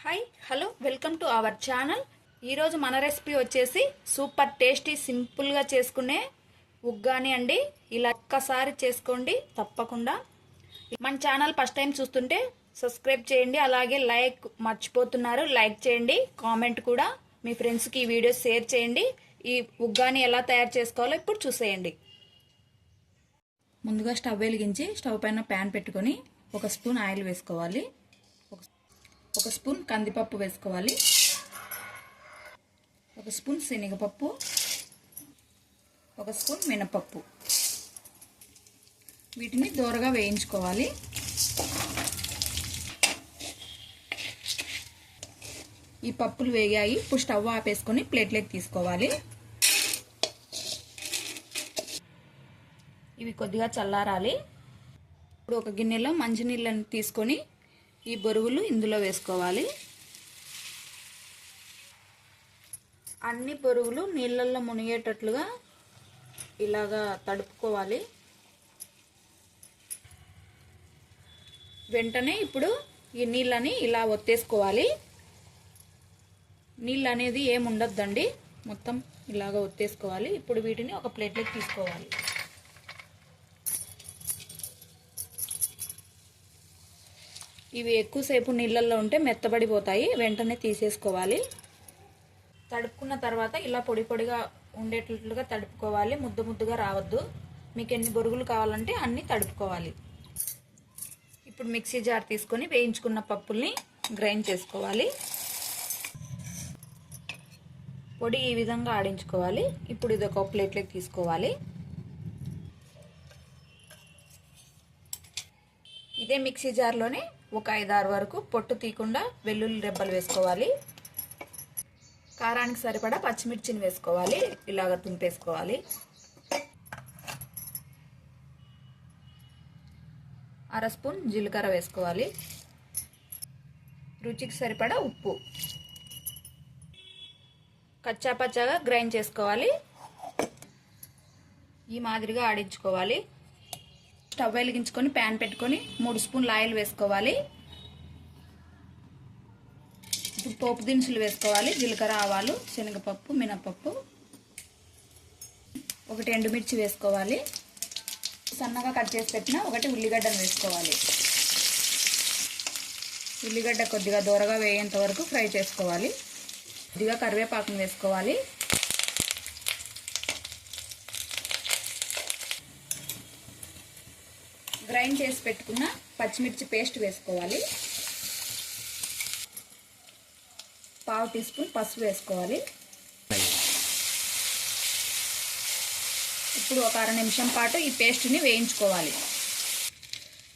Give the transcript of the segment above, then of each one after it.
Hi hello welcome to our channel. ఈరోజు మన recipe వచ్చేసి సూపర్ టేస్టీ సింపుల్గా చేసుకునే ఉగ్గాని అండి. ఇలా ఒక్కసారి చేసుకోండి తప్పకుండా. మన ఛానల్ ఫస్ట్ టైం చూస్తుంటే సబ్స్క్రైబ్ చేయండి, అలాగే లైక్ మర్చిపోతున్నారు లైక్ చేయండి, కామెంట్ కూడా మీ ఫ్రెండ్స్కి ఈ వీడియో షేర్ చేయండి. ఈ ఉగ్గాని ఎలా తయారు చేసుకోవాలో ఇప్పుడు చూసేయండి. ముందుగా స్టవ్ వెలిగించి స్టవ్ పైన ప్యాన్ పెట్టుకొని 1 స్పూన్ ఆయిల్ వేసుకోవాలి. 1 స్పూన్ కందిపప్పు వేసుకోవాలి. 1 స్పూన్ శనగపప్పు, 1 స్పూన్ మినపప్పు. వీటిని దోరగా వేయించుకోవాలి. ఈ పప్పులు వేగాయి. ఇప్పుడు స్టవ్ ఆపేసుకొని ప్లేట్లోకి తీసుకోవాలి. ఇవి కొద్దిగా చల్లారాలి. ఇప్పుడు ఒక గిన్నెలో మంచినీళ్ళని తీసుకొని ఈ బొరుగులు ఇందులో వేసుకోవాలి. అన్ని బొరుగులు నీళ్ళల్లో మునిగేటట్లుగా ఇలాగా తడుపుకోవాలి. వెంటనే ఇప్పుడు ఈ నీళ్ళని ఇలా ఒత్తేసుకోవాలి. నీళ్ళు అనేది ఏమి ఉండొద్దండి, మొత్తం ఇలాగా ఒత్తేసుకోవాలి. ఇప్పుడు వీటిని ఒక ప్లేట్లోకి తీసుకోవాలి. ఇవి ఎక్కువసేపు నీళ్ళల్లో ఉంటే మెత్తబడిపోతాయి, వెంటనే తీసేసుకోవాలి. తడుపుకున్న తర్వాత ఇలా పొడి పొడిగా ఉండేటట్లుగా తడుపుకోవాలి, ముద్దు ముద్దుగా రావద్దు. మీకు ఎన్ని బొరుగులు కావాలంటే అన్ని తడుపుకోవాలి. ఇప్పుడు మిక్సీ జార్ తీసుకొని వేయించుకున్న పప్పుల్ని గ్రైండ్ చేసుకోవాలి. పొడి ఈ విధంగా ఆడించుకోవాలి. ఇప్పుడు ఇది ఒక ప్లేట్లోకి తీసుకోవాలి. ఇదే మిక్సీ జార్లోనే ఒక 5-6 వరకు పొట్టు తీయకుండా వెల్లుల్లి రెబ్బలు వేసుకోవాలి. కారానికి సరిపడా పచ్చిమిర్చిని వేసుకోవాలి. ఇలాగ తుంపేసుకోవాలి. 1/2 స్పూన్ జీలకర్ర వేసుకోవాలి. రుచికి సరిపడా ఉప్పు. కచ్చా పచ్చాగా గ్రైండ్ చేసుకోవాలి. ఈ మాదిరిగా ఆడించుకోవాలి. స్టవ్ వెలిగించుకొని ప్యాన్ పెట్టుకొని 3 స్పూన్ల ఆయిల్ వేసుకోవాలి. ఇప్పుడు పోపు దినుసులు వేసుకోవాలి. జీలకర్ర, ఆవాలు, శనగపప్పు, మినపప్పు. 1 ఎండుమిర్చి వేసుకోవాలి. సన్నగా కట్ చేసి పెట్టిన 1 ఉల్లిగడ్డను వేసుకోవాలి. ఉల్లిగడ్డ కొద్దిగా దూరగా వేయేంత వరకు ఫ్రై చేసుకోవాలి. కొద్దిగా కరివేపాకును వేసుకోవాలి. గ్రైండ్ చేసి పెట్టుకున్న పచ్చిమిర్చి పేస్ట్ వేసుకోవాలి. 1/2 టీ స్పూన్ పసుపు వేసుకోవాలి. ఇప్పుడు ఒక 1/2 నిమిషం పాటు ఈ పేస్ట్ని వేయించుకోవాలి.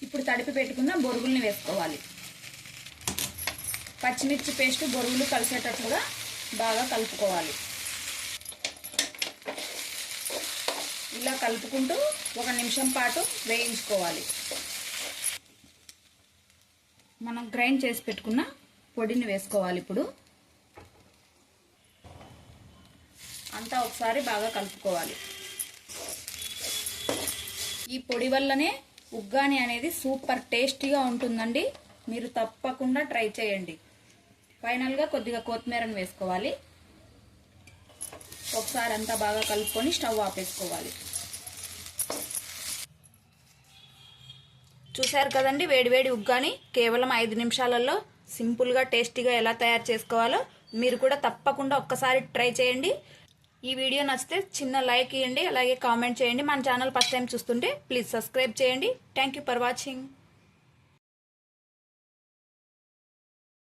ఇప్పుడు తడిపి పెట్టుకున్న బొరుగుల్ని వేసుకోవాలి. పచ్చిమిర్చి పేస్ట్ బొరుగులు కలిసేటట్లుగా బాగా కలుపుకోవాలి. ఇలా కలుపుకుంటూ 1 నిమిషం పాటు వేయించుకోవాలి. మనం గ్రైండ్ చేసి పెట్టుకున్న పొడిని వేసుకోవాలి. ఇప్పుడు అంతా ఒకసారి బాగా కలుపుకోవాలి. ఈ పొడి వల్లనే ఉగ్గాని అనేది సూపర్ టేస్టీగా ఉంటుందండి. మీరు తప్పకుండా ట్రై చేయండి. ఫైనల్గా కొద్దిగా కొత్తిమీరను వేసుకోవాలి. ఒకసారి అంతా బాగా కలుపుకొని స్టవ్ ఆపేసుకోవాలి. చూశారు కదండి, వేడివేడి ఉగ్గాని కేవలం 5 నిమిషాలలో సింపుల్గా టేస్టీగా ఎలా తయారు చేసుకోవాలో మీరు కూడా తప్పకుండా ఒక్కసారి ట్రై చేయండి. ఈ వీడియో నచ్చితే చిన్న లైక్ ఇవ్వండి, అలాగే కామెంట్ చేయండి. మన ఛానల్ ఫస్ట్ టైం చూస్తుంటే ప్లీజ్ సబ్స్క్రైబ్ చేయండి. Thank you for watching.